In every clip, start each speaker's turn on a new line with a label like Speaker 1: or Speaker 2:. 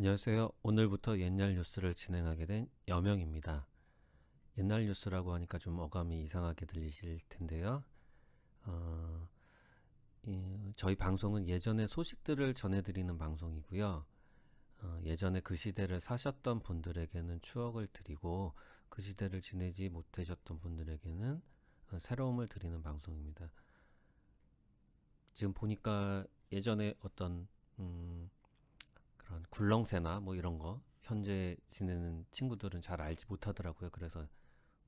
Speaker 1: 안녕하세요. 오늘부터 옛날 뉴스를 진행하게 된 여명입니다. 옛날 뉴스라고 하니까 좀 어감이 이상하게 들리실 텐데요. 어, 저희 방송은 예전의 소식들을 전해드리는 방송이고요. 예전에 그 시대를 사셨던 분들에게는 추억을 드리고 그 시대를 지내지 못하셨던 분들에게는 새로움을 드리는 방송입니다. 지금 보니까 예전에 어떤 그런 굴렁쇠나 뭐 이런 거 현재 지내는 친구들은 잘 알지 못하더라고요. 그래서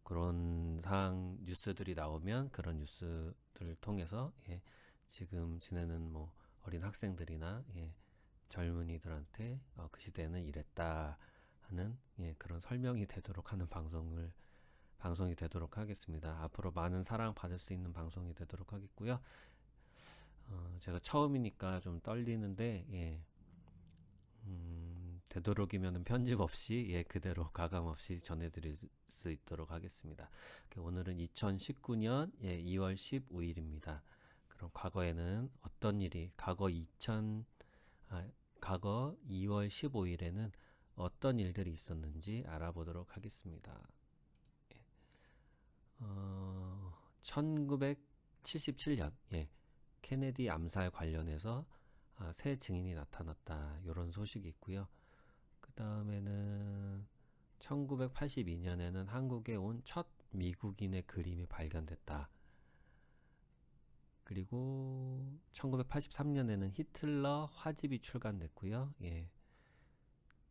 Speaker 1: 그런 상황 뉴스들이 나오면 그런 뉴스들을 통해서 지금 지내는 뭐 어린 학생들이나 젊은이들한테 그 시대는 이랬다 하는 그런 설명이 되도록 하는 방송이 되도록 하겠습니다. 앞으로 많은 사랑 받을 수 있는 방송이 되도록 하겠고요. 제가 처음이니까 좀 떨리는데 되도록이면 편집 없이 그대로 가감 없이 전해드릴 수 있도록 하겠습니다. 오늘은 2019년 2월 15일입니다. 그럼 과거에는 어떤 일이 과거 2월 15일에는 어떤 일들이 있었는지 알아보도록 하겠습니다. 1977년 케네디 암살 관련해서 새 증인이 나타났다 이런 소식이 있고요. 그 다음에는 1982년에는 한국에 온 첫 미국인의 그림이 발견됐다. 그리고 1983년에는 히틀러 화집이 출간됐고요.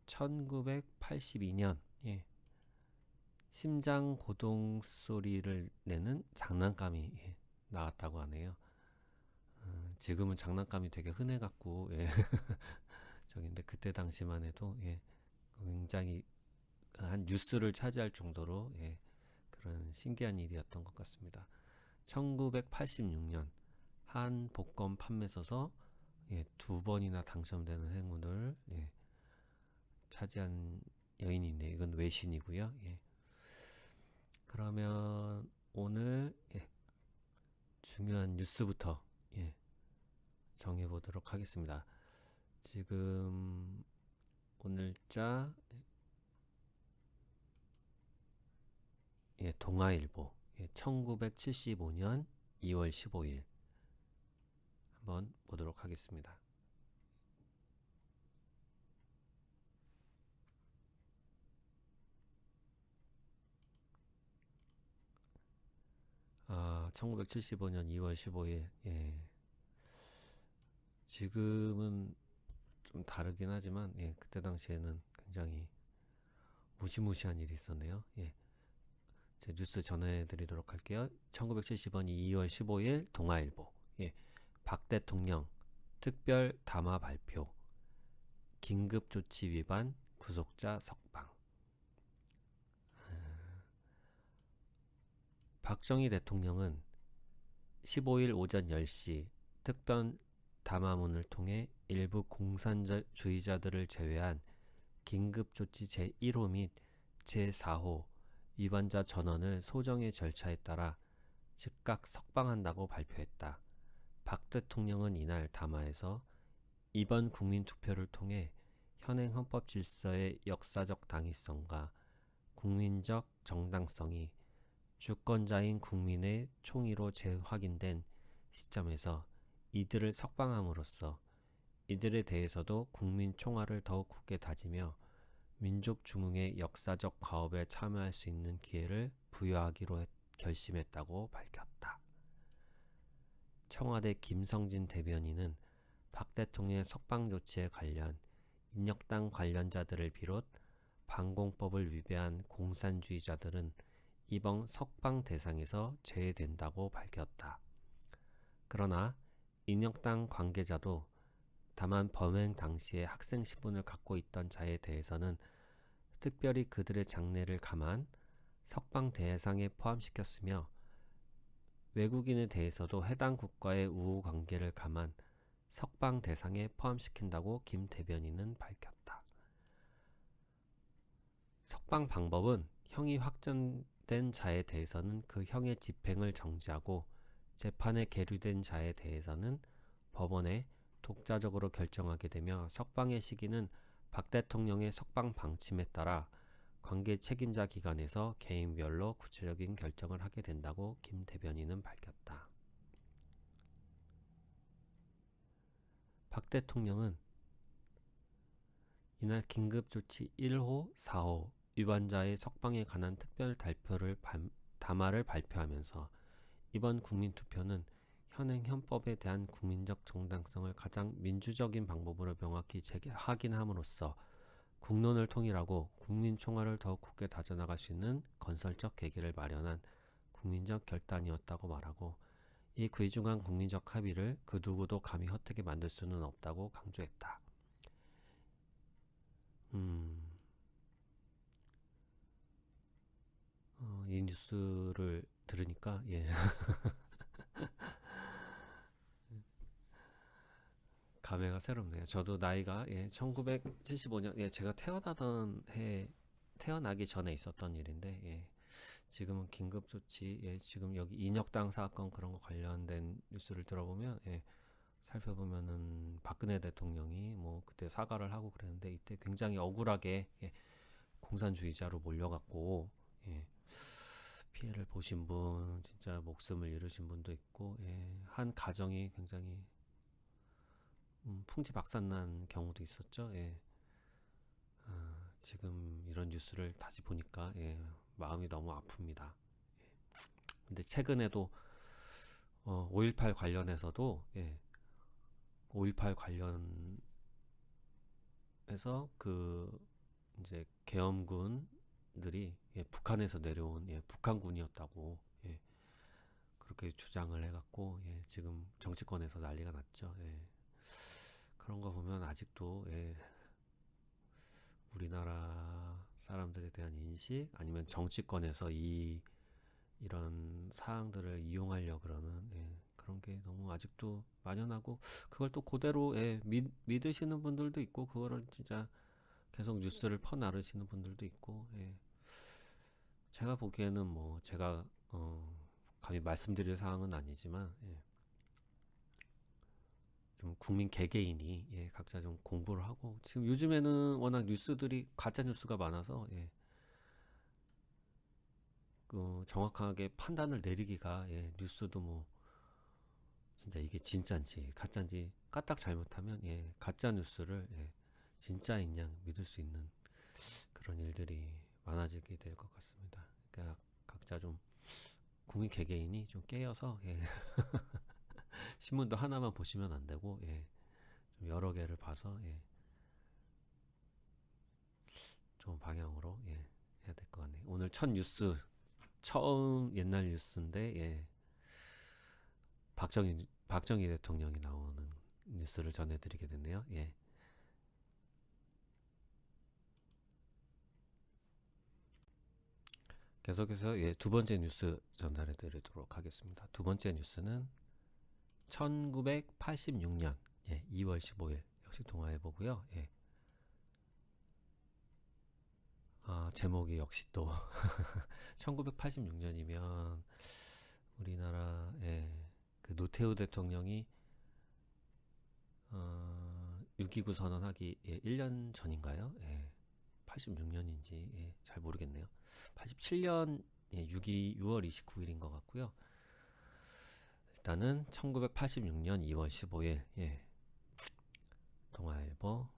Speaker 1: 1982년 심장 고동 소리를 내는 장난감이 나왔다고 하네요. 지금은 장난감이 되게 흔해갖고 저긴데 그때 당시만 해도 굉장히 한 뉴스를 차지할 정도로 그런 신기한 일이었던 것 같습니다. 1986년 한 복권 판매서서 두 번이나 당첨되는 행운을 차지한 여인이 있네요. 이건 외신이고요. 그러면 오늘 중요한 뉴스부터 정해보도록 하겠습니다. 지금 오늘자 동아일보 1975년 2월 15일 한번 보도록 하겠습니다. 1975년 2월 15일 지금은 좀 다르긴 하지만 그때 당시에는 굉장히 무시무시한 일이 있었네요. 제 뉴스 전해드리도록 할게요. 1970년 2월 15일 동아일보 박 대통령 특별 담화 발표 긴급조치 위반 구속자 석방. 박정희 대통령은 15일 오전 10시 특별 담화문을 통해 일부 공산주의자들을 제외한 긴급조치 제1호 및 제4호 위반자 전원을 소정의 절차에 따라 즉각 석방한다고 발표했다. 박 대통령은 이날 담화에서 이번 국민투표를 통해 현행 헌법 질서의 역사적 당위성과 국민적 정당성이 주권자인 국민의 총의로 재확인된 시점에서 이들을 석방함으로써 이들에 대해서도 국민 총화를 더욱 굳게 다지며 민족 중흥의 역사적 과업에 참여할 수 있는 기회를 부여하기로 결심했다고 밝혔다. 청와대 김성진 대변인은 박 대통령의 석방 조치에 관련 인혁당 관련자들을 비롯 반공법을 위배한 공산주의자들은 이번 석방 대상에서 제외된다고 밝혔다. 그러나 인혁당 관계자도 다만 범행 당시에 학생 신분을 갖고 있던 자에 대해서는 특별히 그들의 장래를 감안 석방 대상에 포함시켰으며 외국인에 대해서도 해당 국가의 우호 관계를 감안 석방 대상에 포함시킨다고 김 대변인은 밝혔다. 석방 방법은 형이 확정된 자에 대해서는 그 형의 집행을 정지하고 재판에 계류된 자에 대해서는 법원에 독자적으로 결정하게 되며 석방의 시기는 박 대통령의 석방 방침에 따라 관계 책임자 기관에서 개인별로 구체적인 결정을 하게 된다고 김 대변인은 밝혔다. 박 대통령은 이날 긴급조치 1호, 4호 위반자의 석방에 관한 특별 담화를 발표하면서 이번 국민투표는 현행 헌법에 대한 국민적 정당성을 가장 민주적인 방법으로 명확히 확인함으로써 국론을 통일하고 국민총화를 더욱 굳게 다져나갈 수 있는 건설적 계기를 마련한 국민적 결단이었다고 말하고 이 귀중한 국민적 합의를 그 누구도 감히 헛되게 만들 수는 없다고 강조했다. 이 뉴스를 들으니까 감회가 새롭네요. 저도 나이가 1975년 제가 태어나기 전에 있었던 일인데 지금은 긴급조치 지금 여기 인혁당 사건 그런 거 관련된 뉴스를 들어보면 살펴보면은 박근혜 대통령이 뭐 그때 사과를 하고 그랬는데 이때 굉장히 억울하게 공산주의자로 몰려갔고 피해를 보신 분 진짜 목숨을 잃으신 분도 있고 한 가정이 굉장히 풍지박산난 경우도 있었죠. 지금 이런 뉴스를 다시 보니까 마음이 너무 아픕니다. 근데 최근에도 5.18 관련해서도 5.18 관련해서 그 이제 계엄군들이 북한에서 내려온 북한군이었다고 그렇게 주장을 해갖고 지금 정치권에서 난리가 났죠. 그런 거 보면 아직도 우리나라 사람들에 대한 인식 아니면 정치권에서 이런 사항들을 이용하려 그러는 그런 게 너무 아직도 만연하고 그걸 또 그대로 믿으시는 분들도 있고 그거를 진짜 계속 뉴스를 퍼나르시는 분들도 있고 제가 보기에는 뭐 제가 감히 말씀드릴 사항은 아니지만 좀 국민 개개인이 각자 좀 공부를 하고 지금 요즘에는 워낙 뉴스들이 가짜 뉴스가 많아서 그 정확하게 판단을 내리기가 뉴스도 뭐 진짜 이게 진짜인지 가짜인지 까딱 잘못하면 가짜 뉴스를 진짜인 양 믿을 수 있는 그런 일들이 많아지게 될 것 같습니다. 그러니까 각자 좀 국민 개개인이 좀 깨어서 신문도 하나만 보시면 안 되고 좀 여러 개를 봐서 좋은 방향으로 해야 될 것 같네요. 오늘 첫 뉴스 처음 옛날 뉴스인데 박정희 대통령이 나오는 뉴스를 전해드리게 됐네요. 계속해서 두 번째 뉴스 전달해드리도록 하겠습니다. 두 번째 뉴스는 1986년 2월 15일 역시 동아일보고요. 제목이 역시 또 1986년이면 우리나라의 그 노태우 대통령이 6.29 선언하기 1년 전인가요? 86년인지 잘 모르겠네요. 87년 6월 29일인 것 같고요. 일단은 1986년 2월 15일 동아일보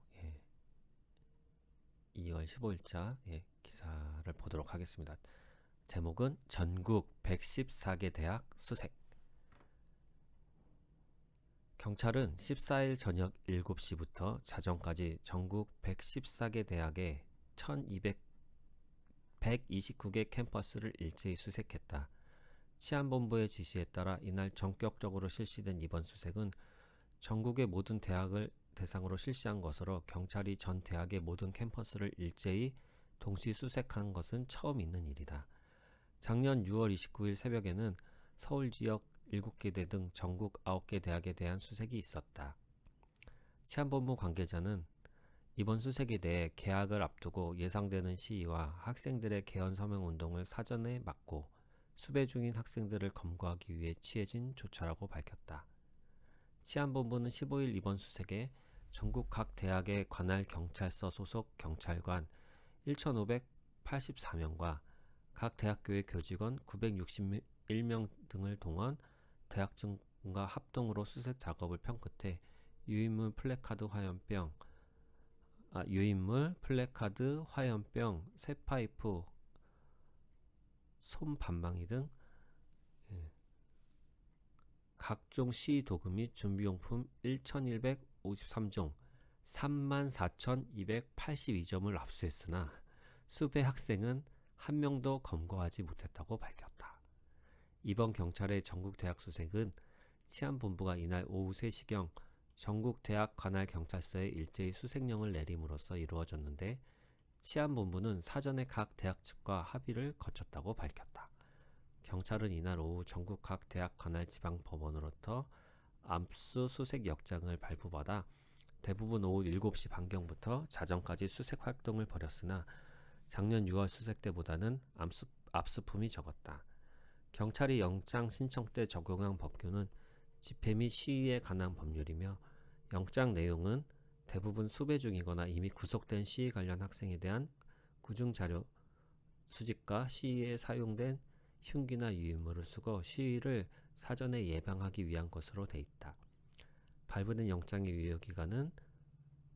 Speaker 1: 2월 15일자 기사를 보도록 하겠습니다. 제목은 전국 114개 대학 수색. 경찰은 14일 저녁 7시부터 자정까지 전국 114개 대학의 129개 캠퍼스를 일제히 수색했다. 치안본부의 지시에 따라 이날 전격적으로 실시된 이번 수색은 전국의 모든 대학을 대상으로 실시한 것으로 경찰이 전 대학의 모든 캠퍼스를 일제히 동시 수색한 것은 처음 있는 일이다. 작년 6월 29일 새벽에는 서울 지역 7개 대 등 전국 9개 대학에 대한 수색이 있었다. 치안본부 관계자는 이번 수색에 대해 개학을 앞두고 예상되는 시위와 학생들의 개헌 서명 운동을 사전에 막고 수배 중인 학생들을 검거하기 위해 취해진 조처라고 밝혔다. 치안본부는 15일 이번 수색에 전국 각 대학의 관할 경찰서 소속 경찰관 1,584명과 각 대학교의 교직원 961명 등을 동원 대학증과 합동으로 수색 작업을 편 끝에 유인물, 플래카드, 화염병, 쇠파이프, 솜반망이 등 각종 시위 도구 및 준비용품 1,153종 34,282점을 압수했으나 수배 학생은 한 명도 검거하지 못했다고 밝혔다. 이번 경찰의 전국 대학 수색은 치안본부가 이날 오후 3시경 전국 대학 관할 경찰서에 일제히 수색령을 내림으로써 이루어졌는데 치안본부는 사전에 각 대학 측과 합의를 거쳤다고 밝혔다. 경찰은 이날 오후 전국 각 대학 관할 지방 법원으로부터 압수수색 영장을 발부받아 대부분 오후 7시 반경부터 자정까지 수색 활동을 벌였으나 작년 6월 수색 때보다는 압수품이 적었다. 경찰이 영장 신청 때 적용한 법규는 집회 및 시위에 관한 법률이며 영장 내용은 대부분 수배 중이거나 이미 구속된 시위 관련 학생에 대한 구중 자료 수집과 시위에 사용된 흉기나 유인물을 쓰고 시위를 사전에 예방하기 위한 것으로 돼 있다. 발부된 영장의 유효 기간은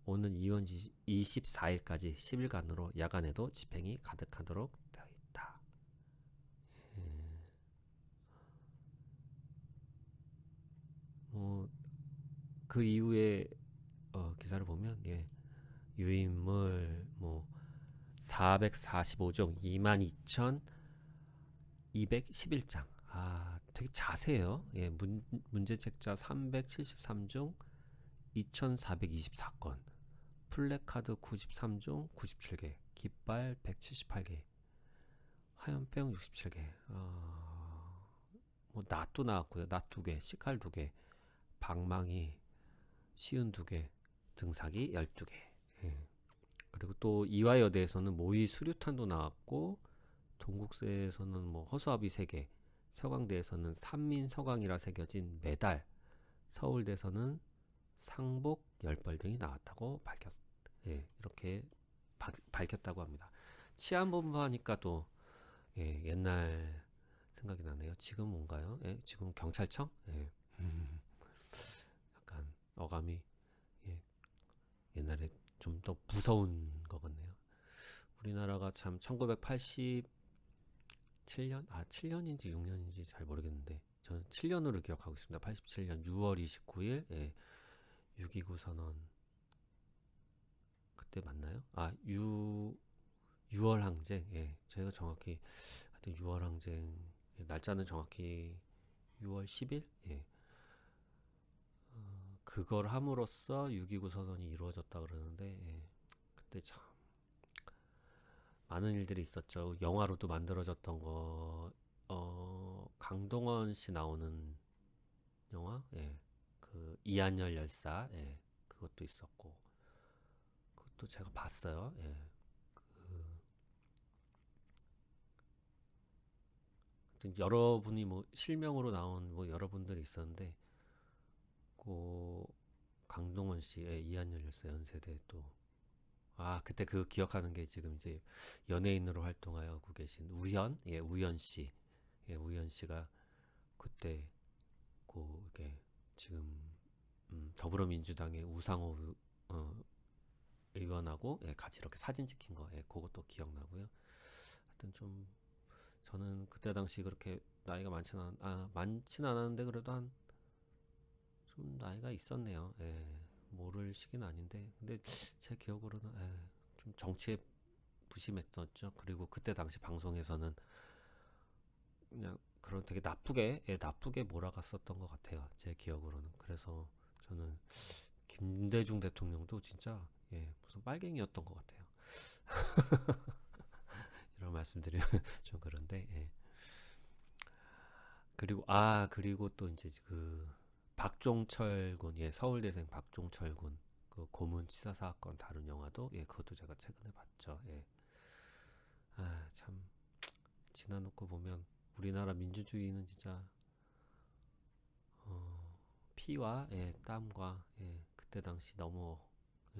Speaker 1: 오는 2월 24일까지 10일간으로 야간에도 집행이 가득하도록 되어 있다. 그 이후에 기사를 보면 유인물 445종 22,211장 되게 자세해요. 문제책자 373종 2,424건 플래카드 93종 97개 깃발 178개 화염병 67개 낫도 나왔고요. 낫 2개 식칼 2개 방망이 시은 2개 등사기 12개 그리고 또 이화여대에서는 모의 수류탄도 나왔고 동국대에서는 허수아비 3개 서강대에서는 삼민서강이라 새겨진 메달 서울대에서는 상복 10벌 등이 나왔다고 이렇게 밝혔다고 합니다. 치안본부 하니까 또 옛날 생각이 나네요. 지금 뭔가요? 지금 경찰청? 약간 어감이 옛날에 좀 더 무서운 것 같네요. 우리나라가 참 1987년? 7년인지 6년인지 잘 모르겠는데 저는 7년으로 기억하고 있습니다. 87년 6월 29일 6.29 선언 그때 맞나요? 6월 항쟁 저희가 정확히 하여튼 6월 항쟁 날짜는 정확히 6월 10일 그걸 함으로써 6.29 선언이 이루어졌다 그러는데 그때 참 많은 일들이 있었죠. 영화로도 만들어졌던 거 강동원 씨 나오는 영화 그 이한열 열사 그것도 있었고 그것도 제가 봤어요. 여러분이 실명으로 나온 여러분들이 있었는데 그 강동원 씨의 이한열 열사 연세대 또 그때 그 기억하는 게 지금 이제 연예인으로 활동하고 계신 우현 씨, 우현 씨가 그때 이렇게 지금 더불어민주당의 우상호 의원하고 같이 이렇게 사진 찍힌 거, 그것도 기억나고요. 하여튼 좀 저는 그때 당시 그렇게 나이가 많지는 않았는데 그래도 좀 나이가 있었네요. 모를 시기는 아닌데 근데 제 기억으로는 좀 정치에 부심했었죠. 그리고 그때 당시 방송에서는 그냥 그런 되게 나쁘게 몰아갔었던 것 같아요. 제 기억으로는. 그래서 저는 김대중 대통령도 진짜 무슨 빨갱이였던 것 같아요. 이런 말씀드리면 좀 그런데 그리고 또 이제 그 박종철 군 서울대생 박종철 군 그 고문 치사 사건 다룬 영화도 그것도 제가 최근에 봤죠. 참 지나놓고 보면 우리나라 민주주의는 진짜 피와 땀과 그때 당시 너무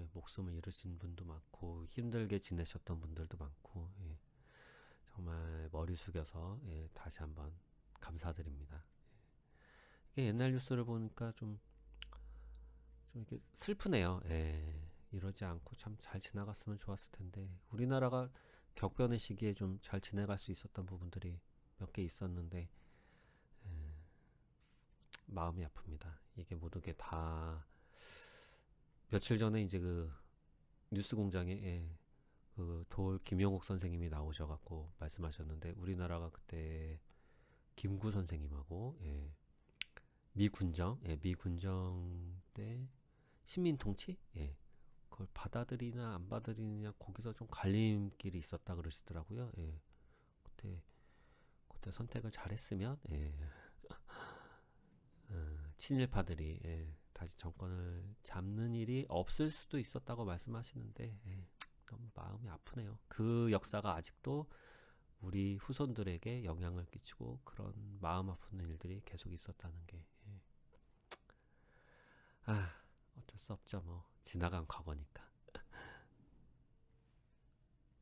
Speaker 1: 예, 목숨을 잃으신 분도 많고 힘들게 지내셨던 분들도 많고 예, 정말 머리 숙여서 예, 다시 한번 감사드립니다. 이게 옛날 뉴스를 보니까 좀 이렇게 슬프네요. 예, 이러지 않고 참 잘 지나갔으면 좋았을 텐데 우리나라가 격변의 시기에 좀 잘 지내갈 수 있었던 부분들이 몇 개 있었는데 마음이 아픕니다. 이게 모두게 다 며칠 전에 이제 그 뉴스 공장에 예, 그 도올 김영옥 선생님이 나오셔갖고 말씀하셨는데 우리나라가 그때 김구 선생님하고 예, 미군정 때 식민 통치 예, 그걸 받아들이나 안 받아들이느냐 거기서 좀 갈림길이 있었다 그러시더라고요. 예, 그때 그때 선택을 잘했으면 예, 친일파들이 예, 다시 정권을 잡는 일이 없을 수도 있었다고 말씀하시는데 예, 너무 마음이 아프네요. 그 역사가 아직도 우리 후손들에게 영향을 끼치고 그런 마음 아픈 일들이 계속 있었다는 게 예. 아, 어쩔 수 없죠. 뭐 지나간 과거니까.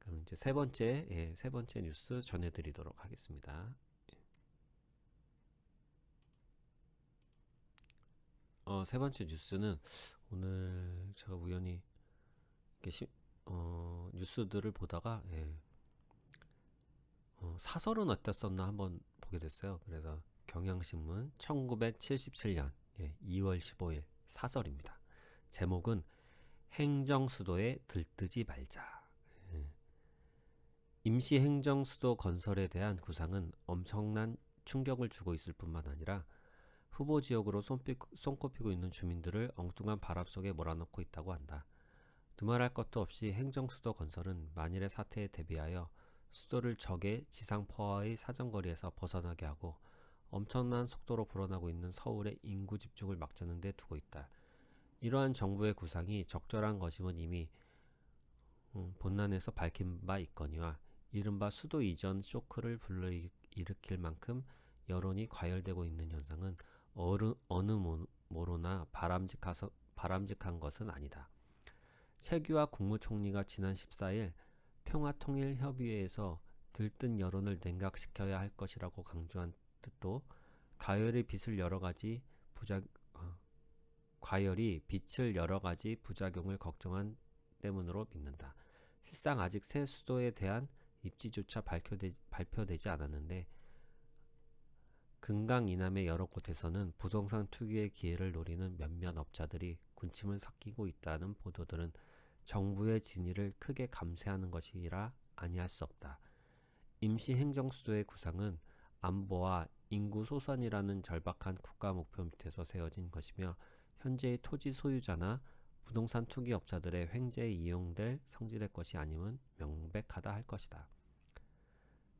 Speaker 1: 그럼 이제 세 번째 뉴스 전해드리도록 하겠습니다. 세 번째 뉴스는 오늘 제가 우연히 이렇게 뉴스들을 보다가 예, 사설은 어땠었나 한번 보게 됐어요. 그래서 경향신문 1977년 예, 2월 15일 사설입니다. 제목은 행정수도에 들뜨지 말자. 예. 임시 행정수도 건설에 대한 구상은 엄청난 충격을 주고 있을 뿐만 아니라 후보 지역으로 손꼽히고 있는 주민들을 엉뚱한 바람 속에 몰아넣고 있다고 한다. 두말할 것도 없이 행정수도 건설은 만일의 사태에 대비하여 수도를 적의 지상 포화의 사정거리에서 벗어나게 하고 엄청난 속도로 불어나고 있는 서울의 인구 집중을 막자는 데 두고 있다. 이러한 정부의 구상이 적절한 것임은 이미 본난에서 밝힌 바 있거니와 이른바 수도 이전 쇼크를 불러일으킬 만큼 여론이 과열되고 있는 현상은 어느 모로나 바람직한 것은 아니다. 최규하 국무총리가 지난 14일 평화통일협의회에서 들뜬 여론을 냉각시켜야 할 것이라고 강조한 뜻도 과열이 빛을 여러 가지 부작용을 걱정한 때문으로 믿는다. 실상 아직 새 수도에 대한 입지조차 발표되지 않았는데 금강 이남의 여러 곳에서는 부동산 투기의 기회를 노리는 몇몇 업자들이 군침을 삭히고 있다는 보도들은 정부의 진위를 크게 감쇄하는 것이라 아니할 수 없다. 임시 행정수도의 구상은 안보와 인구 소선이라는 절박한 국가 목표 밑에서 세워진 것이며 현재의 토지 소유자나 부동산 투기업자들의 횡재에 이용될 성질의 것이 아님은 명백하다 할 것이다.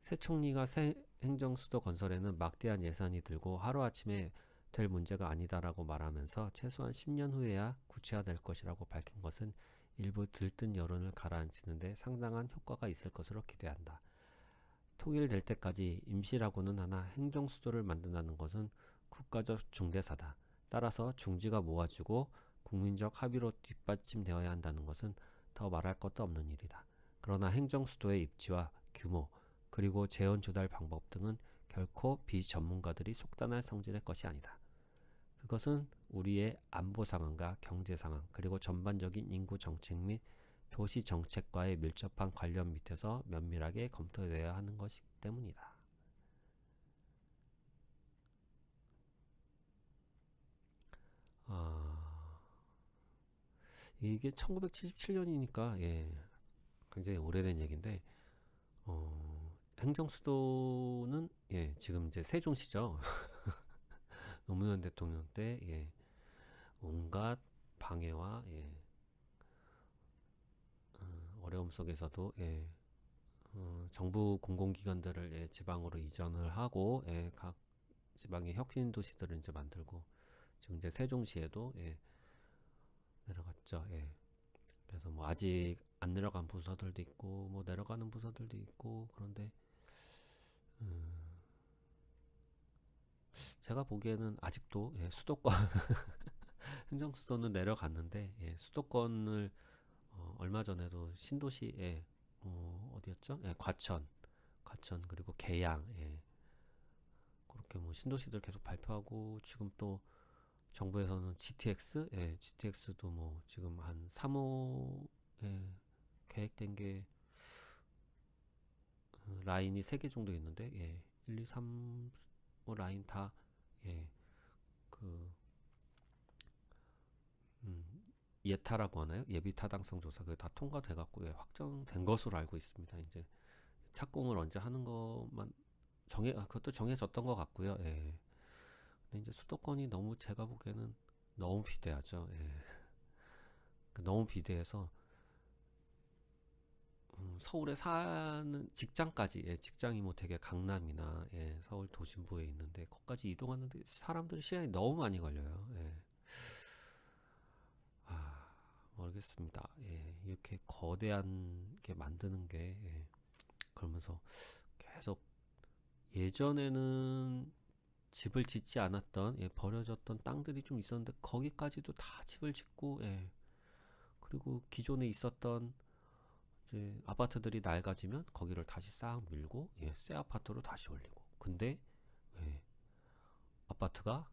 Speaker 1: 새 총리가 새 행정수도 건설에는 막대한 예산이 들고 하루아침에 될 문제가 아니다라고 말하면서 최소한 10년 후에야 구체화될 것이라고 밝힌 것은 일부 들뜬 여론을 가라앉히는 데 상당한 효과가 있을 것으로 기대한다. 통일될 때까지 임시라고는 하나 행정수도를 만든다는 것은 국가적 중대사다. 따라서 중지가 모아지고 국민적 합의로 뒷받침되어야 한다는 것은 더 말할 것도 없는 일이다. 그러나 행정수도의 입지와 규모 그리고 재원 조달 방법 등은 결코 비전문가들이 속단할 성질의 것이 아니다. 그것은 우리의 안보 상황과 경제 상황 그리고 전반적인 인구 정책 및 도시 정책과의 밀접한 관련 밑에서 면밀하게 검토되어야 하는 것이기 때문이다. 이게 1977년이니까 예, 굉장히 오래된 얘기인데 행정수도는 예, 지금 이제 세종시죠. 노무현 대통령 때 예, 온갖 방해와 예, 어려움 속에서도 예, 정부 공공기관들을 예, 지방으로 이전을 하고 예, 각 지방의 혁신 도시들을 이제 만들고 지금 이제 세종시에도 예, 내려갔죠. 예. 그래서 뭐 아직 안 내려간 부서들도 있고 뭐 내려가는 부서들도 있고 그런데 제가 보기에는 아직도 예, 수도권 행정수도는 내려갔는데 예, 수도권을 얼마 전에도 신도시에 어디였죠? 예, 과천 그리고 계양, 예, 그렇게 뭐 신도시들 계속 발표하고 지금 또 정부에서는 GTX, 예, GTX도 뭐 지금 한 3호에 계획된 게 라인이 3개 정도 있는데, 예, 1, 2, 3, 라인 다, 예, 그 예타라고 하나요? 예비 타당성 조사 그게 다 통과돼 갖고 예, 확정된 것으로 알고 있습니다. 이제 착공을 언제 하는 것만 그것도 정해졌던 것 같고요. 예. 근데 이제 수도권이 너무 제가 보기에는 너무 비대하죠. 예. 너무 비대해서 서울에 사는 직장까지, 예, 직장이 뭐 되게 강남이나, 예, 서울 도심부에 있는데 거기까지 이동하는데 사람들이 시간이 너무 많이 걸려요. 예. 아, 모르겠습니다. 예, 이렇게 거대한 게 만드는 게, 예, 그러면서 계속 예전에는 집을 짓지 않았던, 예, 버려졌던 땅들이 좀 있었는데 거기까지도 다 집을 짓고, 예, 그리고 기존에 있었던 이제 아파트들이 낡아지면 거기를 다시 싹 밀고, 예, 새 아파트로 다시 올리고. 근데 예, 아파트가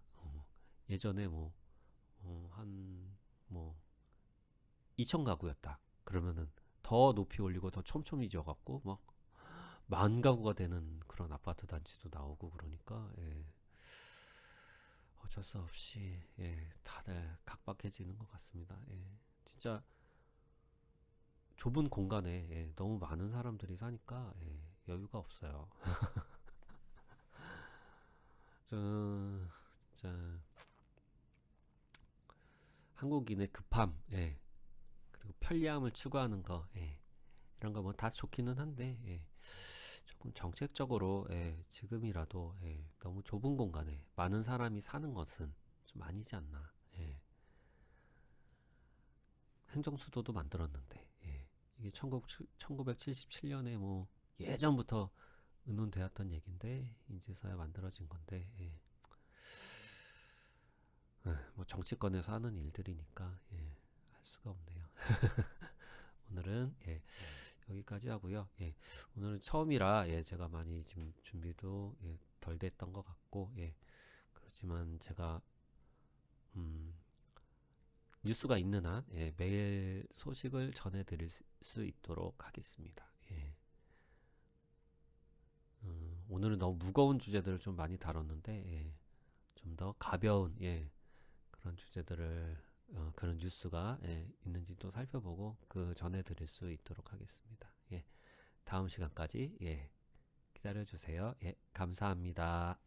Speaker 1: 예전에 뭐 한 뭐 2천 가구였다. 그러면은 더 높이 올리고 더 촘촘히 지어갖고 막 만 가구가 되는 그런 아파트 단지도 나오고 그러니까, 예, 어쩔 수 없이, 예, 다들 각박해지는 것 같습니다. 예, 진짜 좁은 공간에, 예, 너무 많은 사람들이 사니까, 예, 여유가 없어요. 저 진짜 한국인의 급함, 예, 그리고 편리함을 추구하는 거, 예, 이런 거 뭐 다 좋기는 한데, 예, 조금 정책적으로, 예, 지금이라도, 예, 너무 좁은 공간에 많은 사람이 사는 것은 좀 아니지 않나. 예, 행정수도도 만들었는데, 예, 이게 1977년에 뭐 예전부터 의논되었던 얘기인데 이제서야 만들어진 건데, 예, 뭐 정치권에서 하는 일들이니까, 예, 할 수가 없네요. 오늘은, 예, 여기까지 하고요. 예, 오늘은 처음이라, 예, 제가 많이 지금 준비도, 예, 덜 됐던 것 같고, 예, 그렇지만 제가 뉴스가 있는 한, 예, 매일 소식을 전해드릴 수 있도록 하겠습니다. 예, 오늘은 너무 무거운 주제들을 좀 많이 다뤘는데, 예, 좀 더 가벼운, 예, 그런 주제들을, 그런 뉴스가, 예, 있는지 또 살펴보고 그 전해드릴 수 있도록 하겠습니다. 예, 다음 시간까지, 예, 기다려주세요. 예, 감사합니다.